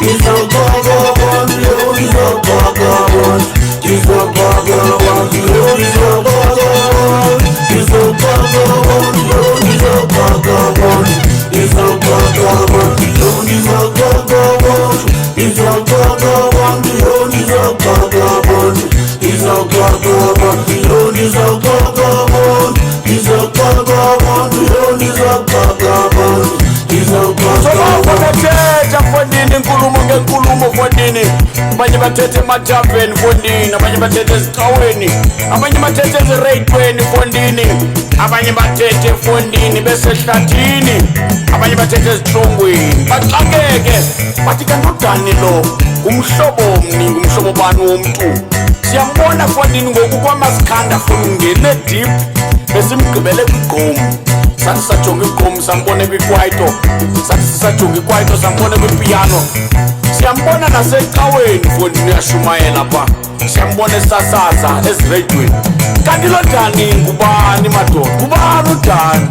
He's a gaga one, yo, he's a gaga one. He's a gaga one, yo, he's a gaga one. He's a gaga one, yo, he's a gaga one. He's a gaga one, yo, he's a gaga one. He's a gaga one, yo, he's a gaga one. He's a gaga one, yo, he's a gaga one. He's a gaga one, yo, he's a gaga one. He's a gaga fondini nkulumo ngenkulumo fondini abanye bathethe emathaveni fondini abanye bathethe ezicaweni abanye bathethe ezireyitweni fondini abanye bathethe fondini besehlathini abanye bathethe ezitrongweni baxakeke bathi kanti uDani lo ngumhlobo omningi umhlobo bani womntu siyambona fondini ngoku kwamasikhanda fungene deep besimgqibele kwigqomu sathi sajonga igqomu sambone kwikwaito sathi sisajonga ikwaito sambone kwipiano siyambona nasecaweni fondini uyashumayela pha siyambona esasaza ezireyidweni kanti lo Dani ngubani madoda ngubani uDani